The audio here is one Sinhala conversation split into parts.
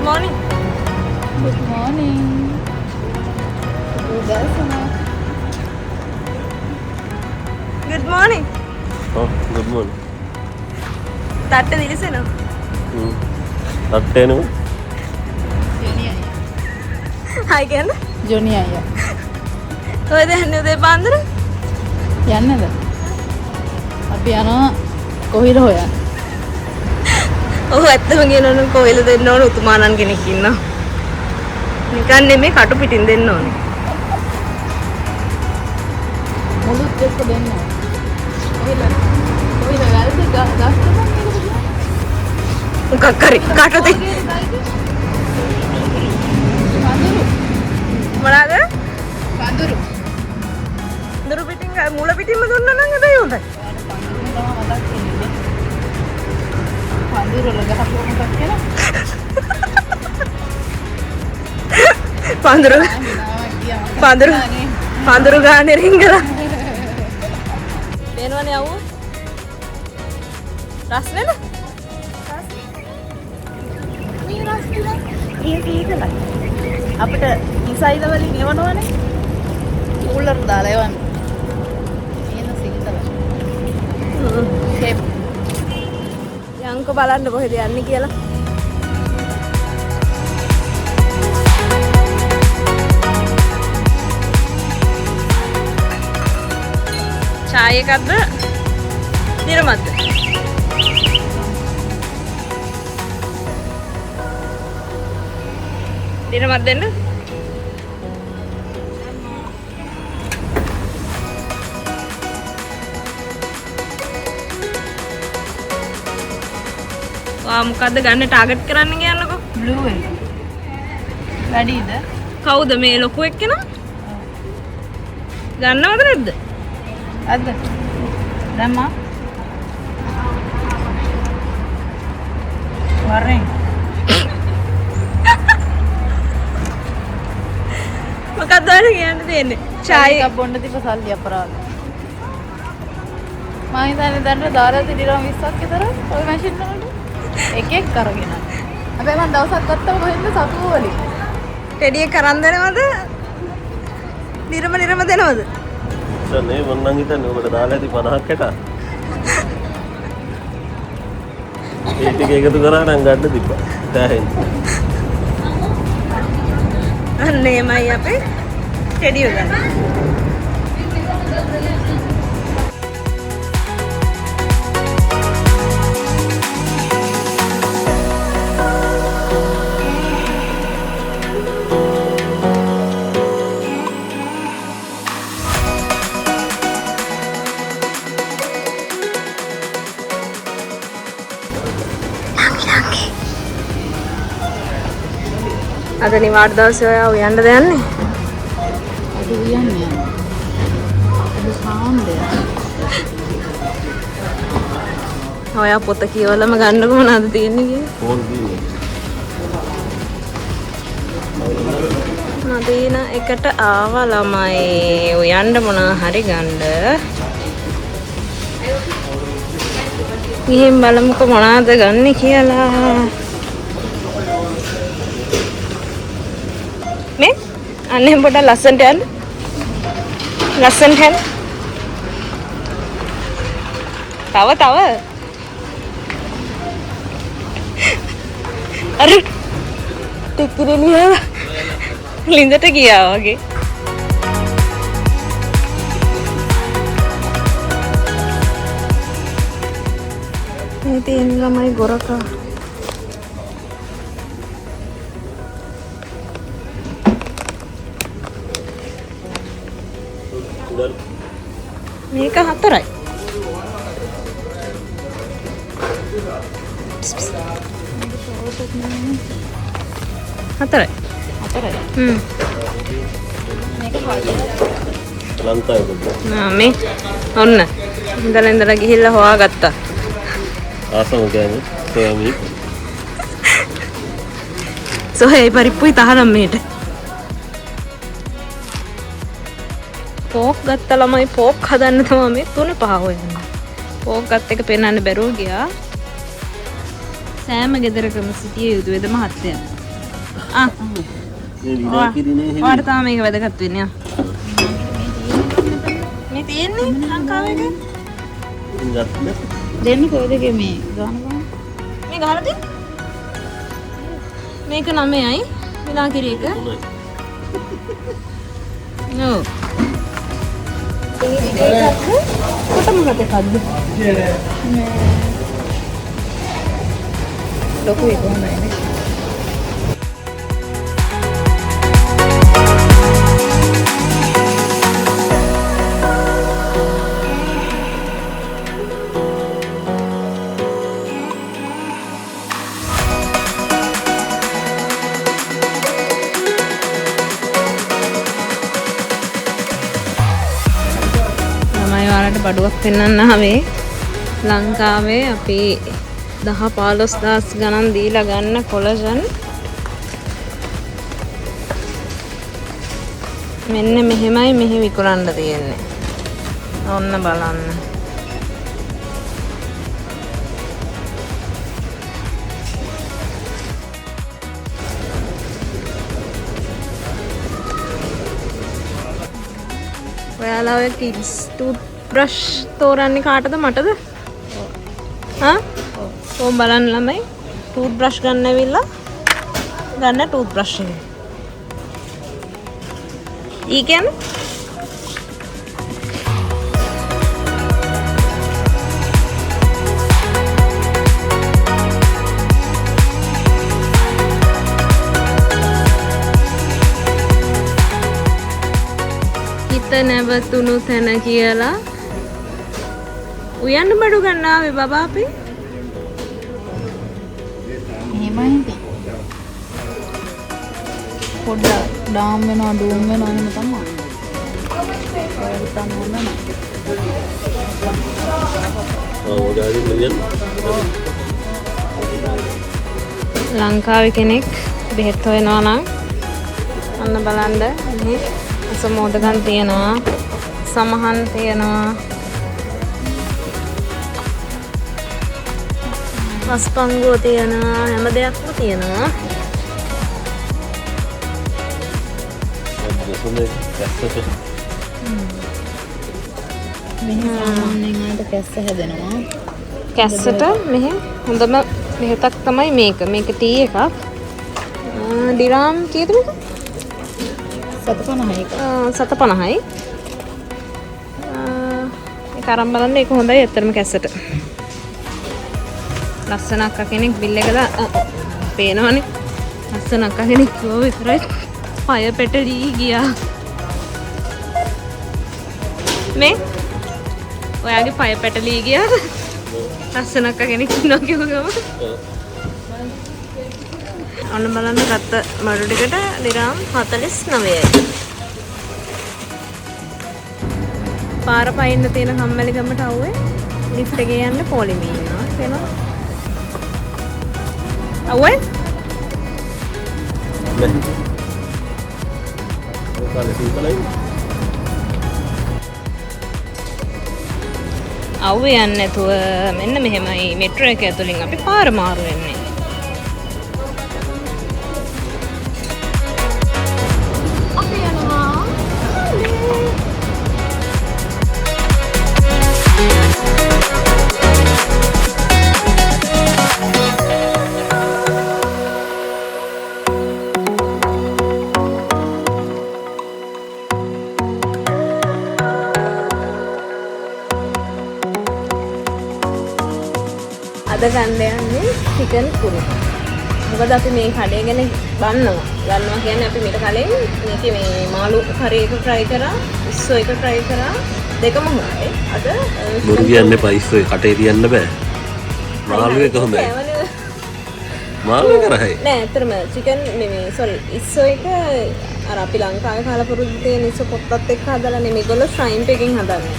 morning. Good morning. Good morning. Oh, good morning. තට්ට දිලිසෙනවා. තට්ටේනු. හයි කියන්නේ. ජොනි අයියා. කොහෙද යන්නේ උදේ පාන්දර? යන්නද? අපි යනවා කොහිද හොයන්න? ඔව් ඇත්තම කියනවනම් කොහෙද දෙන්න ඕන උතුමාණන් කෙනෙක් ඉන්නවා. නිකන් නෙමෙයි කටු පිටින් දෙන්න ඕනේ. මුළුත් එක්ක දෙන්න. කොහිද වැල්ද ගස්තම මොකක් කරි කටු දෙන්න. මොනවාද? පඳුරු. දොරු පිටින් මුල පිටින්ම දුන්නා නම් හැබැයි හොඳයි. පඳුරු වල ගහපුව මොකක් කියලා? පඳුරු ගානේ රිංගලා. දෙනවනේ අවු. රස්නෙද? මේ රස්නෙද? ඒක අපිට ඉසයිද වලින් එවනවනේ. කූලර් දාලා එවන්න. එන සිගතල. ෂේප්. යන්කෝ බලන්න කොහෙද යන්නේ කියලා. චාය එකක්ද? දිරමත්ද? දිරමත් දෙන්න. වා මොකද්ද ගන්න ටාගට් කරන්න කියන්නකෝ. බ්ලූ එක. වැඩිද? කවුද මේ ලොකු එක්කෙනා? ගන්නවද නැද්ද? අද. දැම්මා. වරෙන්. මොකක්ද ඔයාලා කියන්න දෙන්නේ? චාය එකක් බොන්න තිබ්බ සල්ලි අපරාධ. මම හිතන්නේ දැන් දාලා තිරිරම් 20ක් විතර ඔය මැෂින් වලට. එකෙක් කරගෙන. හැබැයි මම දවසක් ගත්තම කොහෙන්ද සතුව වලින්. ටෙඩිය කරන් දෙනවද? නිරම දෙනවද? නේ මම නම් හිතන්නේ ඔබට දාලා ඇති 50ක් එක. ඒ ටික එකතු කරා නම් ගන්න තිබ්බා. දැන් අන්න එමයි අපේ ටෙඩිය ගන්න. අද නිවාඩු දවසේ ඔයා උයන්නද යන්නේ? අද උයන්නේ. අද සාන්දේ. ඔයා පොත කියවලම ගන්නකො මොනවද තියෙන්නේ කියලා? ෆෝන් දීලා. නදීන එකට ආවා ළමයි උයන්න මොනවා හරි ගන්න. ගිහින් බලමුකෝ මොනවද ගන්න කියලා. මේ අනේ පොඩ ලස්සනට යන්න. ලස්සනට යන්න. තව අර ටිකිරිලිය ලින්දට ගියා වගේ. මේ තියෙන ළමයි ගොරකා. මේක 4යි. හතරයි. ලංකාවේ මේ ඔන්න ඉඳලා ගිහිල්ලා හොයාගත්තා. ආසම ගෑනේ සොයමි. සොයයි පරිප්පුයි තහනම් මේට. පෝක් ගත්ත ළමයි පෝක් හදන්න තමයි මේ 3-5 හොයන්නේ. පෝක් ගත්ත එක පෙන්වන්න බැරුව ගියා. සෑම ගෙදරකම සිටිය යුතු වේද මහත්තයා. ආ මේ විනා කිරිනේ හැම ඔයාලට තමයි මේක වැදගත් වෙන්නේ. මේ තියෙන්නේ ලංකාවේ එක. ගත්ත දෙන්නේ කොයිද මේ ගාන ගාන මේ ගහලා තියෙන්නේ. මේක 9යි විනාකිරි එක. නෝ. ඒකත් කොටම හතකද්ද? ලොකු එක හොඳයි නේ. බඩුවක් පෙන්වන්න ආවේ ලංකාවේ අපි 10-15000 ගණන් දීලා ගන්න කොලජන් මෙන්න මෙහෙමයි මෙහි විකුණන්න තියෙන්නේ. ඔන්න බලන්න. ඔයාලා ඔය කිඩ්ස් ටූත්බ්‍රෂ් තෝරන්නේ කාටද මටද? හා? කොහොම බලන්න ළමයි ටූත්බ්‍රෂ් ගන්න ඇවිල්ලා ගන්න ටූත්බ්‍රෂ් එක. ඊ කියන්නේ හිත නැවතුණු තැන කියලා උයන්න බඩු ගන්න ආවේ බබා අපි. එහෙමයි ඉතින්. පොඩ්ඩක් ඩාම් වෙනවා ඩූම් වෙනවා එහෙම තමයි. ඒක තමයි හොඳ නැහැ. ලංකාවේ කෙනෙක් බෙහෙත් හොයනවා නම් අන්න බලන්න මේ අසමෝදකම් තියෙනවා සමහන් තියෙනවා පස්පංගුව තියෙනවා හැම දෙයක්ම තියෙනවා. මෙහි සාමාන්‍යයෙන් අයට කැස්ස හැදෙනවා. කැස්සට මෙහෙ හොඳම බෙහෙතක් තමයි මේක. මේක ටී එකක්. ඩිරාම් කීයද මේක? 750 එක. 750යි. ඒක අරන් බලන්න ඒක හොඳයි ඇත්තටම කැස්සට. ලස්සන අක්කා කෙනෙක් බිල් එක පේනවනේ. ලස්සන අක්කා කෙනෙක් කිව්ව විතරයි පය පෙටලී ගියා. මේ ඔයාගේ පය පැටලී ගියා. ලස්සන අක්කා කෙනෙක් ඉන්නවා කිව්වම. ඔන්න බලන්න ගත්ත මඩු ටිකට දිරාම් 49යි. පාර පයින්න තියෙන කම්මැලි ගමට ආවේ ලිෆ්ට් එකේ යන්න පොලිමේ ඉන්නවා. පේනවද? ආවේ? ආවේ යන්නේ නැතුව මෙන්න මෙහෙමයි මෙට්‍රෝ එක ඇතුලින් අපි පාර මාරු වෙන්නේ. අද ගන්න යන්නේ චිකන් කුරුමා. මොකද අපි මේ කඩේ ගැන බන්නවා. ගන්නවා කියන්නේ අපි මීට කලින් මේකේ මේ මාළු කරේ එක try කරා, ඉස්සෝ එක try කරා. දෙකම හොඳයි. අද බොරු කියන්න එපා ඉස්සෝ කටේ තියන්න බෑ. මාළු එක හොඳයි. මාළු එක රහයි. නෑ ඇත්තටම චිකන් මේ sorry ඉස්සෝ එක අර අපි ලංකාවේ කාලා පුරුදු තියෙන ඉස්සෝ පොත්තත් එක්ක හදලා නෙමෙයි මේගොල්ලෝ shrimp එකෙන් හදන්නේ.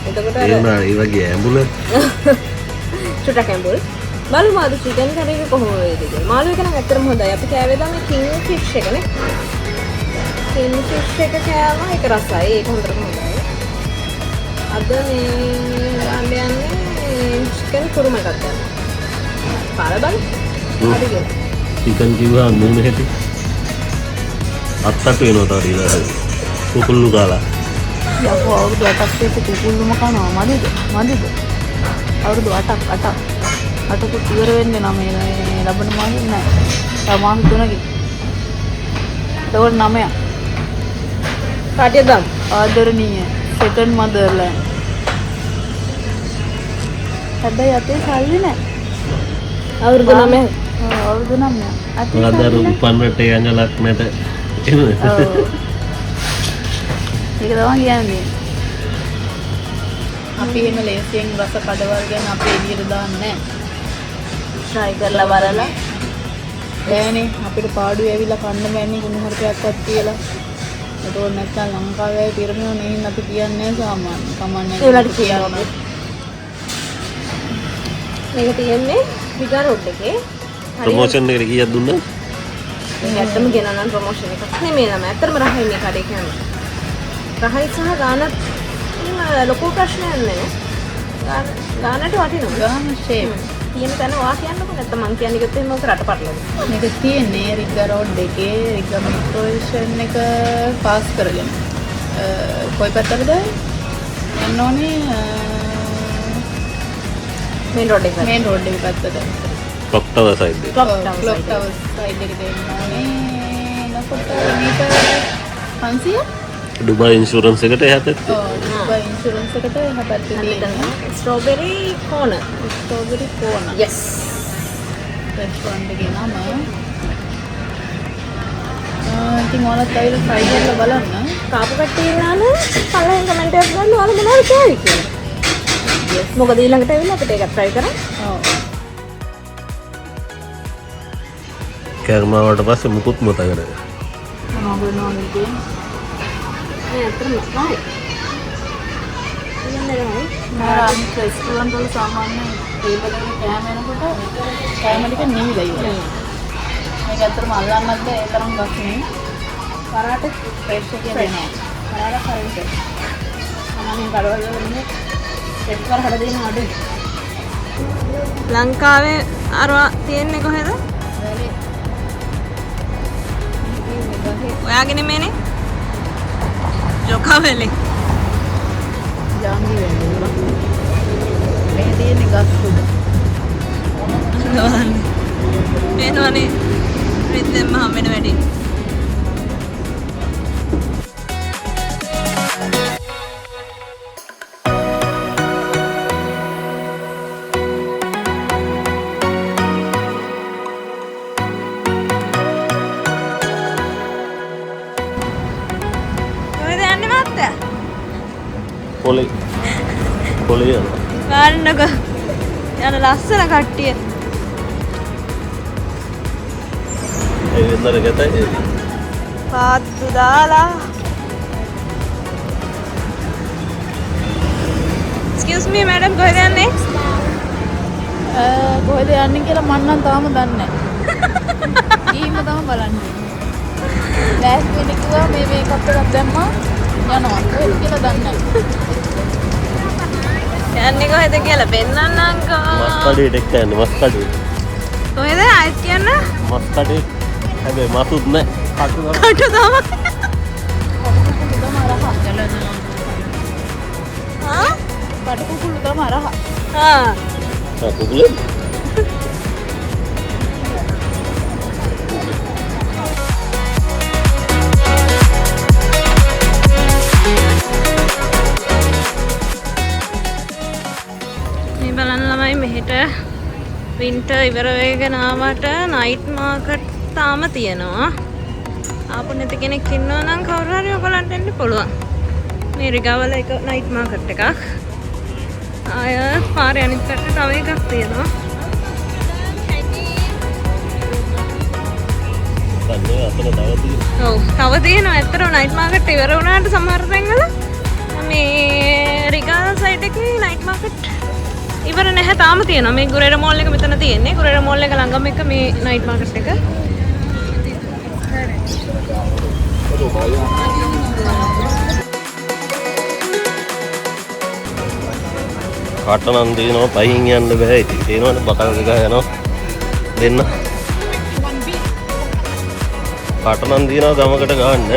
එතකොට අර ඒ වගේ ඇඹුල චුට්ටක් ඇඹුල් බලමු අද චිකන් කරේ එක කොහොම වේද කියලා. මාළු එක නම් ඇත්තටම හොඳයි. අපි කෑවේ තමයි කිං ෆිෂ් එකනේ. කිං ෆිෂ් එක කෑවා ඒක රසයි. ඒක හොඳටම හොඳයි. අද මේ ගන්න යන්නේ චිකන් කුරුමා එකක් ගන්න. පාර බලමු. හරි ගියා. චිකන් කිව්වා මූණ හැටි. අත්තට වෙනවා තව ටික. කුකුල්ලු කාලා. යකෝ අවුරුදු 8ක් තිස්සේ කුකුල්ලුම කනවා මදිද? අවුරුදු 8ක් අටකුත් ඉවර වෙන්නේ නම් මේ ලබන මාසෙ නෑ. තව මාස 3කින්. ඒකෝට 9ක්. කාටියක් දාමු. ආදරණීය සෙකන්ඩ් මදර්ලෑන්ඩ්. හැබැයි අතේ සල්ලි නෑ. අවුරුදු 9ක්. අවුරුදු 9ක්. අතේ මොකද අර සල්ලි නෑ. උපන් රටේ යන ලක්නට එන්නේ. ඔව්. ඒක තමයි කියන්නේ. අපි එහෙම ලේසියෙන් රස කඩවල් ගැන අපේ එළියට දාන්නේ නැහැ. try කරලා බලලා. බෑනේ අපිට පාඩුවේ ඇවිල්ලා කන්න බෑනේ කුණු හරපයක්වත් කියලා. ඒක ඕන නැත්නම් ලංකාවේ පිරමිනෝ නෙහින් අපි කියන්නේ සාමාන්‍ය. කමන්නේ. ඒලට කියනවා. මේක තියෙන්නේ විගා රෝඩ් එකේ. ප්‍රොමෝෂන් එකට කීයක් දුන්නා? මේ ඇත්තම ගෙනනන් ප්‍රොමෝෂන් එකක් නෙමෙයි නම. ඇත්තම රහයි මේ කඩේ කියන්නේ. රහයි සහ ගානත් ලොකු ප්‍රශ්නයක් නෑ. ගානට වටිනවා. ගාන ෂේප්. තියෙන තැන වා කියන්නකො නැත්නම් මං කියන්නේ කිව්වොත් එහෙම ඔක රටපටලන. මේක තියෙන්නේ රිග්ගා රෝඩ් එකේ රිග්ගා මෙට්‍රෝ ස්ටේෂන් එක පාස් කරගෙන. කොයි පැත්තටද? යන්න ඕනේ මේන් රෝඩ් එක. මේන් රෝඩ් එක පැත්තට. ක්ලොක් ටවර් සයිඩ් එක. Clock clock tower tower side එකට එන්න ඕනේ. නකොට මීටර් 500. ඩුබායි ඉන්ෂුරන්ස් එකට එහාට ඔව් දුබයි ඉන්ෂුරන්ස් එකට එහා පැත්තේ තියෙන ස්ට්‍රෝබෙරි කෝනර්. ස්ට්‍රෝබෙරි කෝනර්. yes. රෙස්ටෝරන්ට් එකේ නම. ඉතින් ඔයාලත් ඇවිල්ලා try කරලා බලන්න. කාපු කට්ටිය ඉන්නාම පළවෙනි කමෙන්ට් එකක් ගන්න ඔයාලා මොනවද කියයි කියලා. yes. මොකද ඊළඟට ඇවිල්ලා අපිට ඒක try කරා. ඔව්. කර්මාවට පස්සේ මුකුත් මතක නැහැ. මොනවද වෙනවද කියන්නේ? මේ අතරම right. ඉන්නේ right. මම රෙස්ටෝරන්ට් වල සාමාන්‍යයෙන් ටේබල් එකේ කෑම එනකොට කෑම ටික නිවිලා ඉවරයි. මේක ඇත්තටම අල්ලන්නත් බෑ ඒ තරම් ගස්නේ. කරාට ෆ්‍රෙෂ් එකේ දෙනවා. කරාට හරියට. සාමාන්‍යයෙන් කඩවල වලින් ෆ්‍රෙෂ් කර හද දෙන අඩුයි. ලංකාවේ අරවා තියෙන්නේ කොහෙද? ඔයාගේ නෙමෙයිනේ. ජොකවෙලේ. ජාම්බි වෙන්නේ. මේ තියෙන්නේ ගස් උඩ. මේනවනේ රිද්දෙන්ම හම්බෙන වැඩි. කොහෙද යන්නේ මහත්තයා? පොලේ යනවා. ගන්නකො. යන ලස්සන කට්ටිය. ඒ වෙනතර ගැතයි. පාත්තු දාලා. Excuse me madam කොහෙද යන්නේ? කොහෙද යන්නේ කියලා මම නම් තාම දන්නේ නැහැ. ගිහින්ම තමයි බලන්නේ. ලෑස්ති වෙන්න කිව්වා මේ මේකප් එකක් දැම්මා යනවා. කොහෙද කියලා දන්නේ නැහැ. යන්නේ කොහෙද කියලා පෙන්නන්නම්කෝ. මස් කඩේට එක්ක යන්නේ මස් කඩේ. කොහෙද ආයෙත් කියන්න? මස් කඩේ හැබැයි මසුත් නැහැ. කටු කට තමයි. ආ? කටුකුකුළු තමයි රහ. ආ. කුකුලේ. මේ බලන්න ළමයි මෙහෙට වින්ටර් ඉවර වෙගෙන ආවට නයිට් මාකට් තාම තියෙනවා. ආපු නැති කෙනෙක් ඉන්නවා නම් කවුරු හරි ඔයගලන්ට එන්න පුළුවන්. මේ රිගාවල එක නයිට් මාකට් එකක්. ආය පාරේ අනිත් පැත්තේ තව එකක් තියෙනවා. කන්නේ අතන තව තියෙනවා. ඔව් තව තියෙනවා. ඇත්තටම නයිට් මාකට් ඉවර වුණාට සමහර තැන්වල මේ රිගාල සයිඩ් එකේ නයිට් මාකට් ඉවර නැහැ තාම තියෙනවා. මේ ගුරේර මෝල් එක මෙතන තියෙන්නේ. ගුරේර මෝල් එක ළඟම එක මේ නයිට් මාකට් එක. කටනම් දිනනවා පහින් යන්න බෑ. ඉතින් තේනවනේ බකල් දෙක යනවා දෙන්න. කටනම් දිනවා ගමකට ගන්න.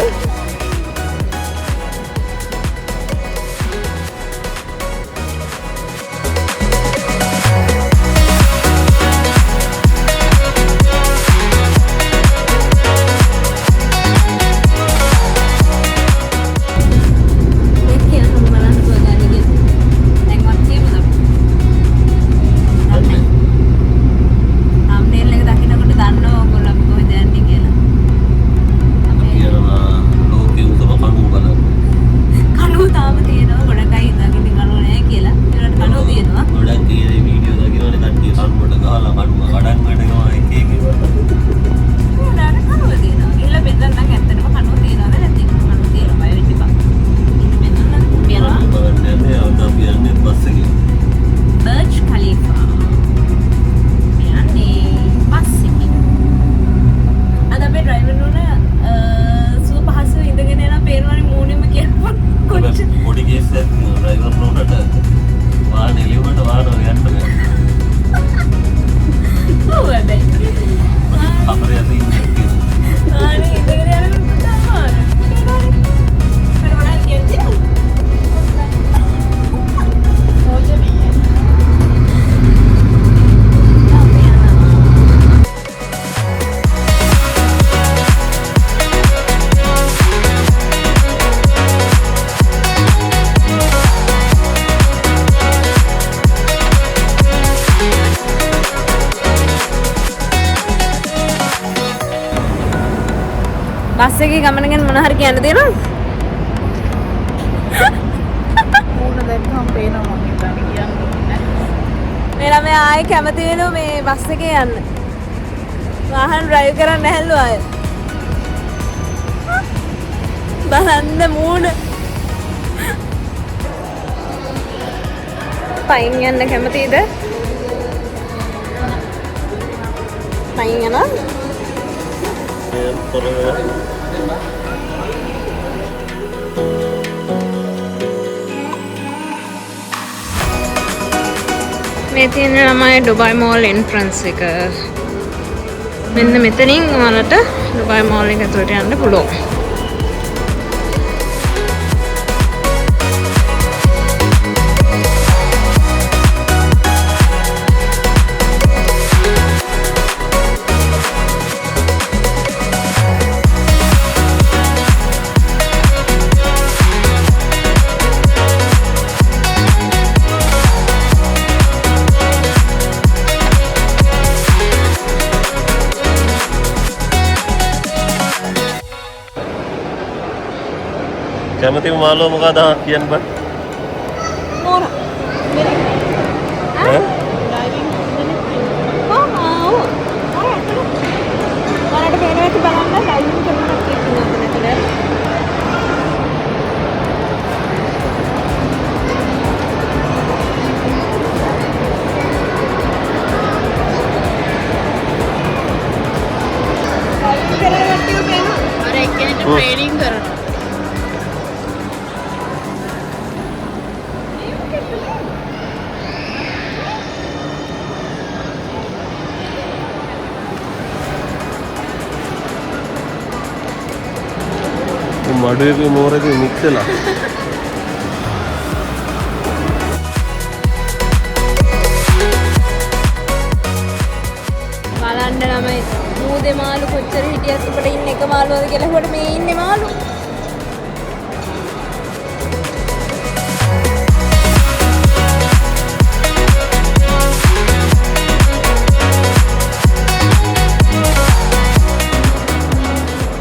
බස් එකේ ගමන ගැන මොන හරි කියන්න තියෙනවද? මූණ දැක්කම පේනවා මම හිතන්නේ කියන්නේ. මේ ළමයා ආයේ කැමති වෙනවා මේ බස් එකේ යන්න. වාහන ඩ්‍රයිව් කරන්න නැහැලු අය. බලන්න මූණ. පයින් යන්න කැමතිද? පයින් යනවා? මේ තියෙන ළමයි ඩුබයි මෝල් එන්ට්‍රන්ස් එක. මෙන්න මෙතනින් ඔයාලට ඩුබයි මෝල් එක ඇතුළට යන්න පුළුවන්. කැමතිම මාළුව මොකද කියන්න බෑ. මෝර. ඈ? ඔයාලට පේනවා ඇති බලන්න ඩ්‍රයිවිං කරනවා කියලා නේද? අර එක්කෙනෙක් ට්‍රේනින් කරනවා. මඩුවේ මෝරේ මික්ස් වෙලා. බලන්න ළමයි මූදේ මාළු කොච්චර හිටියත් උඹට ඉන්න එක මාළුවද කියලා හොට මේ ඉන්නේ මාළු.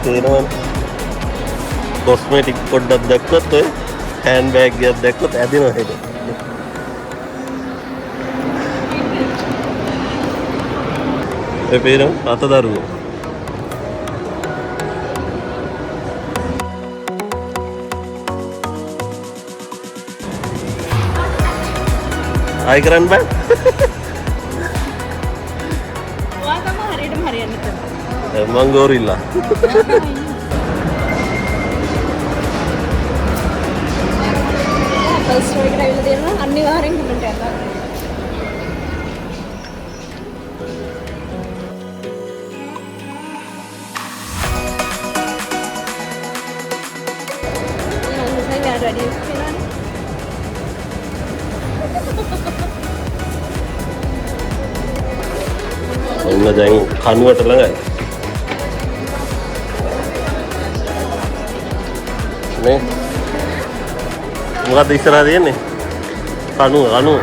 තේරෙනවද? කොස්මෙටික් පොඩ්ඩක් දැක්කොත් ඔය හෑන්ඩ් බෑග් එකක් දැක්කොත් ඇදෙනවා හෙට. ඒ පේනවා අතදරුවෝ. ආයි කරන්න බෑ. ඔයා තමයි හරියටම හරියන්නේ නැත්නම්. මං ගෝරිල්ලා. ෆස්ට් ස්ටෝරි එකට ඇවිල්ලා තියෙනවා අනිවාර්යෙන් කමෙන්ට් එකක් දාන්න. ඔන්න දැන් කනුවට ළඟයි. නේ මොකක්ද ඉස්සරහා තියෙන්නේ? කනුව.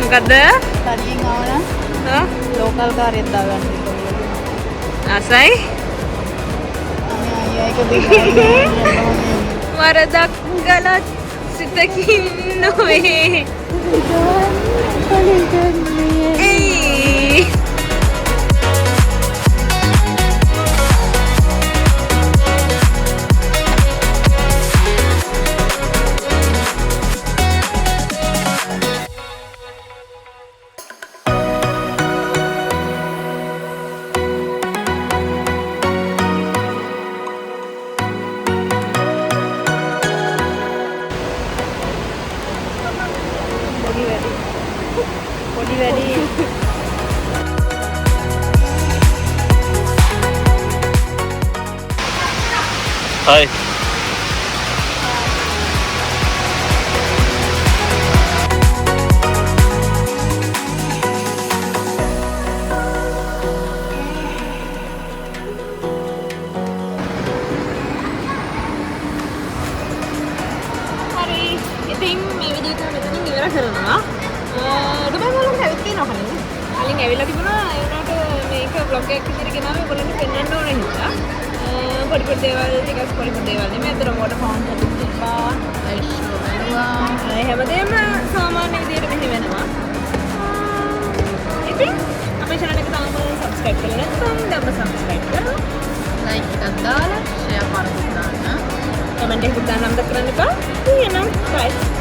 මොකද්ද? තනියෙන් ආවනම් හා ලෝකල් කාර්යයක් දාගන්න. ආසයි? අනේ අයියා ඒක දෙන්න. වරදක් ගලත් සිතකින් නොවේ. එයි. පොඩි වැඩි හයි හරි. ඉතින් මේ වීඩියෝ එක මෙතනින් ඉවර කරනවා. ඩුබයි වලින් ඇවිත් තියෙනවා කලින්. කලින් ඇවිල්ලා තිබුණා. ඒ වුණාට මේක vlog එකක් විදිහට ගෙනාවේ ඔයගොල්ලන්ට පෙන්වන්න ඕන හින්දා. පොඩි දේවල් ටිකක් පොඩි දේවල් නෙමෙයි. අතන වෝටර් ෆවුන්ටන් එකක් තිබ්බා. අයිෂෝ බලුවා. ඒ හැමදේම සාමාන්‍ය විදිහට මෙහි වෙනවා. ඉතින් අපේ channel එක තාම subscribe කරලා නැත්නම් දැන්ම subscribe කරලා ලයික් එකක් දාලා ෂෙයා කරලා දාන්න. කමෙන්ට් එකක් දාන්න අමතක කරන්න එපා. එහෙනම් bye.